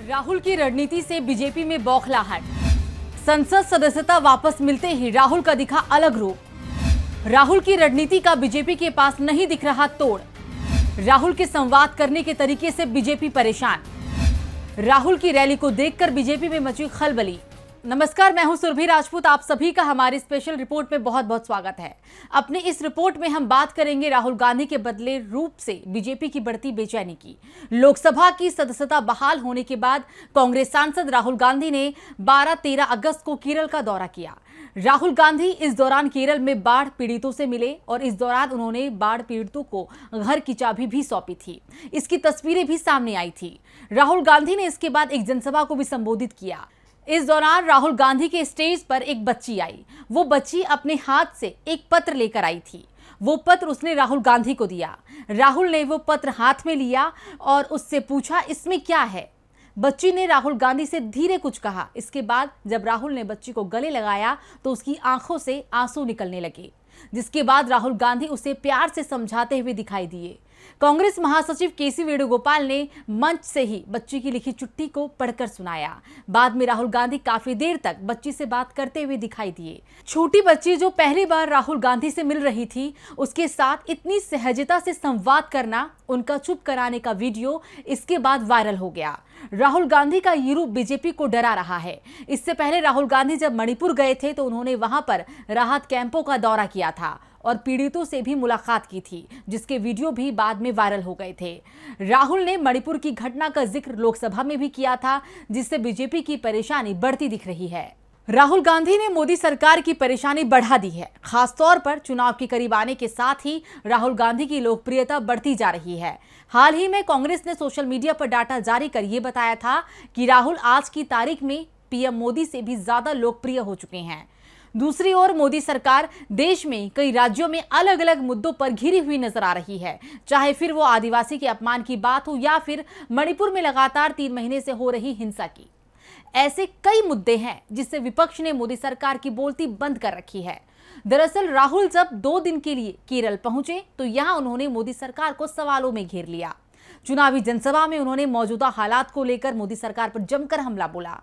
राहुल की रणनीति से बीजेपी में बौखलाहट। संसद सदस्यता वापस मिलते ही राहुल का दिखा अलग रूप। राहुल की रणनीति का बीजेपी के पास नहीं दिख रहा तोड़। राहुल के संवाद करने के तरीके से बीजेपी परेशान। राहुल की रैली को देखकर बीजेपी में मची खलबली। नमस्कार, मैं हूं सुरभि राजपूत। आप सभी का हमारी स्पेशल रिपोर्ट में बहुत बहुत स्वागत है। अपनी इस रिपोर्ट में हम बात करेंगे राहुल गांधी के बदले रूप से बीजेपी की बढ़ती बेचैनी की। लोकसभा की सदस्यता बहाल होने के बाद कांग्रेस सांसद राहुल गांधी ने 12-13 अगस्त को केरल का दौरा किया। राहुल गांधी इस दौरान केरल में बाढ़ पीड़ितों से मिले और इस दौरान उन्होंने बाढ़ पीड़ितों को घर की चाबी भी सौंपी थी। इसकी तस्वीरें भी सामने आई थी। राहुल गांधी ने इसके बाद एक जनसभा को भी संबोधित किया। इस दौरान राहुल गांधी के स्टेज पर एक बच्ची आई। वो बच्ची अपने हाथ से एक पत्र लेकर आई थी। वो पत्र उसने राहुल गांधी को दिया। राहुल ने वो पत्र हाथ में लिया और उससे पूछा, इसमें क्या है? बच्ची ने राहुल गांधी से धीरे कुछ कहा। इसके बाद जब राहुल ने बच्ची को गले लगाया तो उसकी आंखों से आंसू निकलने लगे, जिसके बाद राहुल गांधी उसे प्यार से समझाते हुए दिखाई दिए। कांग्रेस महासचिव केसी वेणुगोपाल ने मंच से ही बच्ची की लिखी चिट्ठी को पढ़कर सुनाया। बाद में राहुल गांधी काफी देर तक बच्ची से बात करते हुए दिखाई दिए। छोटी बच्ची जो पहली बार राहुल गांधी से मिल रही थी, उसके साथ इतनी सहजता से संवाद करना, उनका चुप कराने का वीडियो इसके बाद वायरल हो गया। राहुल गांधी का ये रूप बीजेपी को डरा रहा है। इससे पहले राहुल गांधी जब मणिपुर गए थे तो उन्होंने वहां पर राहत कैंपों का दौरा किया था और पीड़ितों से भी मुलाकात की थी, जिसके वीडियो भी बाद में वायरल हो गए थे। राहुल ने मणिपुर की घटना का जिक्र लोकसभा में भी किया था, जिससे बीजेपी की परेशानी बढ़ती दिख रही है। राहुल गांधी ने मोदी सरकार की परेशानी बढ़ा दी है। खासतौर पर चुनाव के करीब आने के साथ ही राहुल गांधी की लोकप्रियता बढ़ती जा रही है। हाल ही में कांग्रेस ने सोशल मीडिया पर डाटा जारी कर यह बताया था कि राहुल आज की तारीख में पीएम मोदी से भी ज्यादा लोकप्रिय हो चुके हैं। दूसरी ओर मोदी सरकार देश में कई राज्यों में अलग अलग मुद्दों पर घिरी हुई नजर आ रही है, चाहे फिर वो आदिवासी के अपमान की बात हो या फिर मणिपुर में लगातार 3 महीने से हो रही हिंसा की। ऐसे कई मुद्दे हैं जिससे विपक्ष ने मोदी सरकार की बोलती बंद कर रखी है। दरअसल राहुल जब 2 दिन के लिए केरल पहुंचे तो यहां उन्होंने मोदी सरकार को सवालों में घेर लिया। चुनावी जनसभा में उन्होंने मौजूदा हालात को लेकर मोदी सरकार पर जमकर हमला बोला।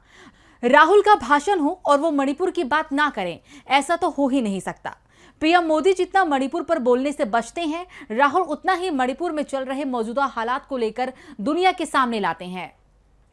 राहुल का भाषण हो और वो मणिपुर की बात ना करें, ऐसा तो हो ही नहीं सकता। पीएम मोदी जितना मणिपुर पर बोलने से बचते हैं, राहुल उतना ही मणिपुर में चल रहे मौजूदा हालात को लेकर दुनिया के सामने लाते हैं।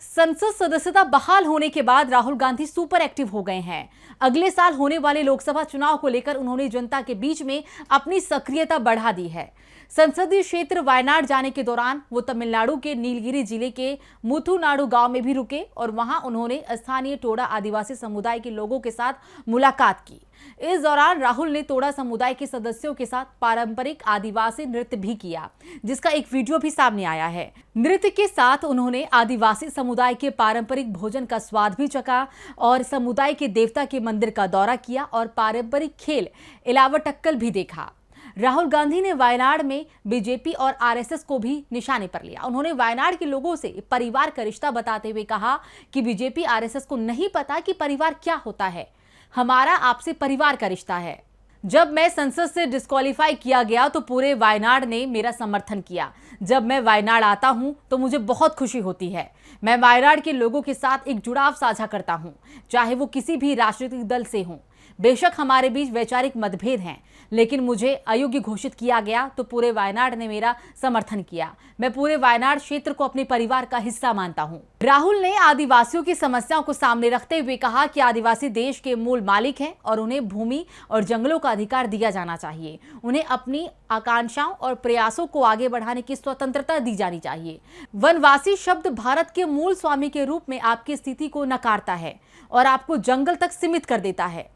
संसद सदस्यता बहाल होने के बाद राहुल गांधी सुपर एक्टिव हो गए हैं। अगले साल होने वाले लोकसभा चुनाव को लेकर उन्होंने जनता के बीच में अपनी सक्रियता बढ़ा दी है। संसदीय क्षेत्र वायनाड जाने के दौरान वो तमिलनाडु के नीलगिरी जिले के मुथुनाडु गांव में भी रुके और वहां उन्होंने स्थानीय टोडा आदिवासी समुदाय के लोगों के साथ मुलाकात की। इस दौरान राहुल ने टोडा समुदाय के सदस्यों के साथ पारंपरिक आदिवासी नृत्य भी किया, जिसका एक वीडियो भी सामने आया है। नृत्य के साथ उन्होंने आदिवासी समुदाय के पारंपरिक भोजन का स्वाद भी चखा और समुदाय के देवता के मंदिर का दौरा किया और पारंपरिक खेल इलावटक्कल भी देखा। राहुल गांधी ने वायनाड में बीजेपी और आरएसएस को भी निशाने पर लिया। उन्होंने वायनाड के लोगों से परिवार का रिश्ता बताते हुए कहा कि बीजेपी आरएसएस को नहीं पता कि परिवार क्या होता है। हमारा आपसे परिवार का रिश्ता है। जब मैं संसद से डिस्क्वालीफाई किया गया तो पूरे वायनाड ने मेरा समर्थन किया। जब मैं वायनाड आता हूं तो मुझे बहुत खुशी होती है। मैं वायनाड के लोगों के साथ एक जुड़ाव साझा करता हूं, चाहे वो किसी भी राजनीतिक दल से हों। बेशक हमारे बीच वैचारिक मतभेद हैं, लेकिन मुझे अयोग्य घोषित किया गया तो पूरे वायनाड ने मेरा समर्थन किया। मैं पूरे वायनाड क्षेत्र को अपने परिवार का हिस्सा मानता हूं। राहुल ने आदिवासियों की समस्याओं को सामने रखते हुए कहा कि आदिवासी देश के मूल मालिक हैं और उन्हें भूमि और जंगलों का अधिकार दिया जाना चाहिए। उन्हें अपनी आकांक्षाओं और प्रयासों को आगे बढ़ाने की स्वतंत्रता दी जानी चाहिए। वनवासी शब्द भारत के मूल स्वामी के रूप में आपकी स्थिति को नकारता है और आपको जंगल तक सीमित कर देता है।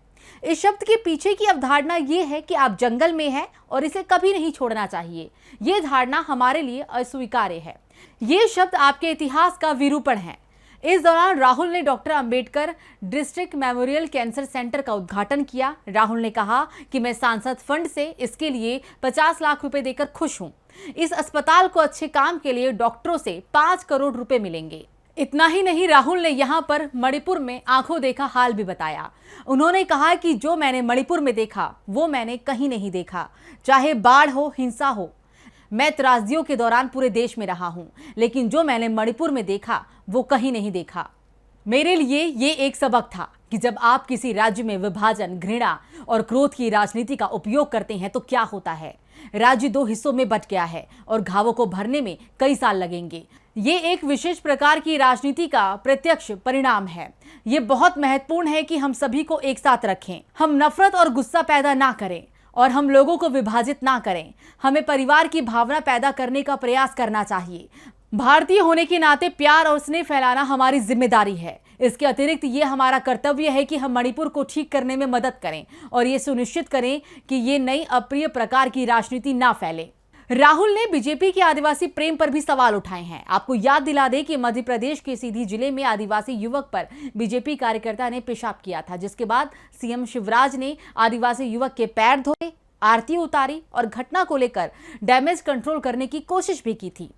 इस शब्द के पीछे की अवधारणा यह है कि आप जंगल में हैं और इसे कभी नहीं छोड़ना चाहिए। यह धारणा हमारे लिए अस्वीकार्य है। यह शब्द आपके इतिहास का विरूपण है। इस दौरान राहुल ने doctor Ambedkar district memorial cancer centre का उद्घाटन किया। राहुल ने कहा कि मैं सांसद फंड से इसके लिए 50 लाख रुपए देकर खुश हूं। इस अस्पताल को अच्छे काम के लिए डॉक्टरों से 5 करोड़ रुपए मिलेंगे। इतना ही नहीं, राहुल ने यहां पर मणिपुर में आंखों देखा हाल भी बताया। उन्होंने कहा कि जो मैंने मणिपुर में देखा वो मैंने कहीं नहीं देखा, चाहे बाढ़ हो, हिंसा हो। मैं त्रासदियों के दौरान पूरे देश में रहा हूं, लेकिन जो मैंने मणिपुर में देखा वो कहीं नहीं देखा। मेरे लिए ये एक सबक था कि जब आप किसी राज्य में विभाजन, घृणा और क्रोध की राजनीति का उपयोग करते हैं तो क्या होता है। राज्य दो हिस्सों में बंट गया है और घावों को भरने में कई साल लगेंगे। ये एक विशेष प्रकार की राजनीति का प्रत्यक्ष परिणाम है। ये बहुत महत्वपूर्ण है कि हम सभी को एक साथ रखें। हम नफरत और गुस्सा पैदा ना करें और हम लोगों को विभाजित ना करें। हमें परिवार की भावना पैदा करने का प्रयास करना चाहिए। भारतीय होने के नाते प्यार और स्नेह फैलाना हमारी जिम्मेदारी है। इसके अतिरिक्त ये हमारा कर्तव्य है कि हम मणिपुर को ठीक करने में मदद करें और ये सुनिश्चित करें कि ये नई अप्रिय प्रकार की राजनीति ना फैले। राहुल ने बीजेपी के आदिवासी प्रेम पर भी सवाल उठाए हैं। आपको याद दिला दें कि मध्य प्रदेश के सीधी जिले में आदिवासी युवक पर बीजेपी कार्यकर्ता ने पेशाब किया था, जिसके बाद सीएम शिवराज ने आदिवासी युवक के पैर धोए, आरती उतारी और घटना को लेकर डैमेज कंट्रोल करने की कोशिश भी की थी।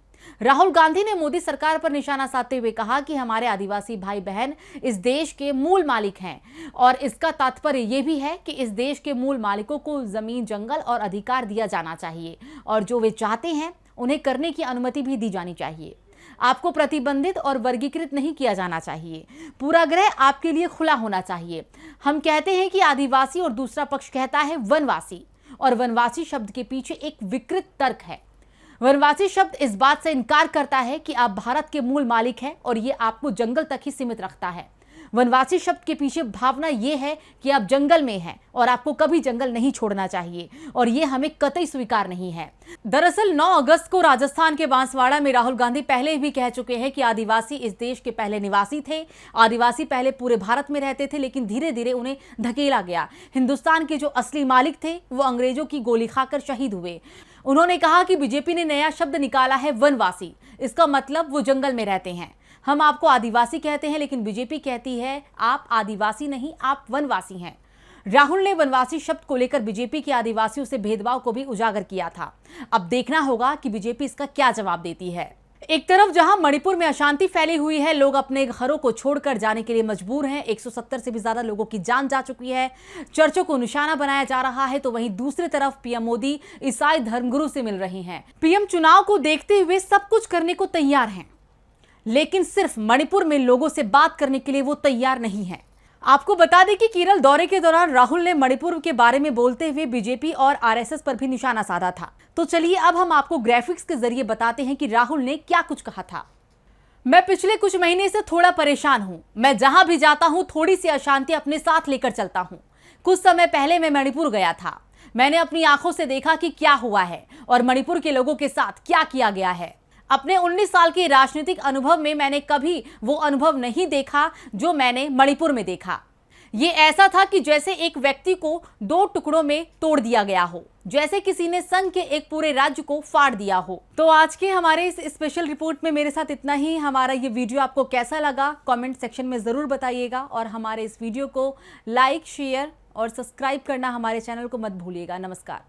राहुल गांधी ने मोदी सरकार पर निशाना साधते हुए कहा कि हमारे आदिवासी भाई बहन इस देश के मूल मालिक हैं और इसका तात्पर्य यह भी है कि इस देश के मूल मालिकों को जमीन, जंगल और अधिकार दिया जाना चाहिए और जो वे चाहते हैं उन्हें करने की अनुमति भी दी जानी चाहिए। आपको प्रतिबंधित और वर्गीकृत नहीं किया जाना चाहिए। पूरा ग्रह आपके लिए खुला होना चाहिए। हम कहते हैं कि आदिवासी और दूसरा पक्ष कहता है वनवासी, और वनवासी शब्द के पीछे एक विकृत तर्क है। वनवासी शब्द इस बात से इनकार करता है कि आप भारत के मूल मालिक हैं और ये आपको जंगल तक ही सीमित रखता है। वनवासी शब्द के पीछे भावना ये है कि आप जंगल में हैं और आपको कभी जंगल नहीं छोड़ना चाहिए और ये हमें कतई स्वीकार नहीं है। दरअसल 9 अगस्त को राजस्थान के बांसवाड़ा में राहुल गांधी पहले भी कह चुके हैं कि आदिवासी इस देश के पहले निवासी थे। आदिवासी पहले पूरे भारत में रहते थे, लेकिन धीरे धीरे उन्हें धकेला गया। हिंदुस्तान के जो असली मालिक थे वो अंग्रेजों की गोली खाकर शहीद हुए। उन्होंने कहा कि बीजेपी ने नया शब्द निकाला है वनवासी। इसका मतलब वो जंगल में रहते हैं। हम आपको आदिवासी कहते हैं, लेकिन बीजेपी कहती है आप आदिवासी नहीं, आप वनवासी हैं। राहुल ने वनवासी शब्द को लेकर बीजेपी के आदिवासियों से भेदभाव को भी उजागर किया था। अब देखना होगा कि बीजेपी इसका क्या जवाब देती है। एक तरफ जहां मणिपुर में अशांति फैली हुई है, लोग अपने घरों को छोड़कर जाने के लिए मजबूर हैं, 170 से भी ज्यादा लोगों की जान जा चुकी है, चर्चों को निशाना बनाया जा रहा है, तो वहीं दूसरी तरफ पीएम मोदी ईसाई धर्मगुरु से मिल रही हैं। पीएम चुनाव को देखते हुए सब कुछ करने को तैयार हैं, लेकिन सिर्फ मणिपुर में लोगों से बात करने के लिए वो तैयार नहीं है। आपको बता दें कि केरल दौरे के दौरान राहुल ने मणिपुर के बारे में बोलते हुए बीजेपी और आरएसएस पर भी निशाना साधा था। तो चलिए अब हम आपको ग्राफिक्स के जरिए बताते हैं कि राहुल ने क्या कुछ कहा था। मैं पिछले कुछ महीने से थोड़ा परेशान हूं। मैं जहां भी जाता हूं थोड़ी सी अशांति अपने साथ लेकर चलता हूं। कुछ समय पहले मैं मणिपुर गया था। मैंने अपनी आंखों से देखा कि क्या हुआ है और मणिपुर के लोगों के साथ क्या किया गया है। अपने 19 साल के राजनीतिक अनुभव में मैंने कभी वो अनुभव नहीं देखा जो मैंने मणिपुर में देखा। ये ऐसा था कि जैसे एक व्यक्ति को 2 टुकड़ों में तोड़ दिया गया हो, जैसे किसी ने संघ के एक पूरे राज्य को फाड़ दिया हो। तो आज के हमारे इस स्पेशल रिपोर्ट में मेरे साथ इतना ही। हमारा ये वीडियो आपको कैसा लगा कमेंट सेक्शन में जरूर बताइएगा और हमारे इस वीडियो को लाइक, शेयर और सब्सक्राइब करना हमारे चैनल को मत भूलिएगा। नमस्कार।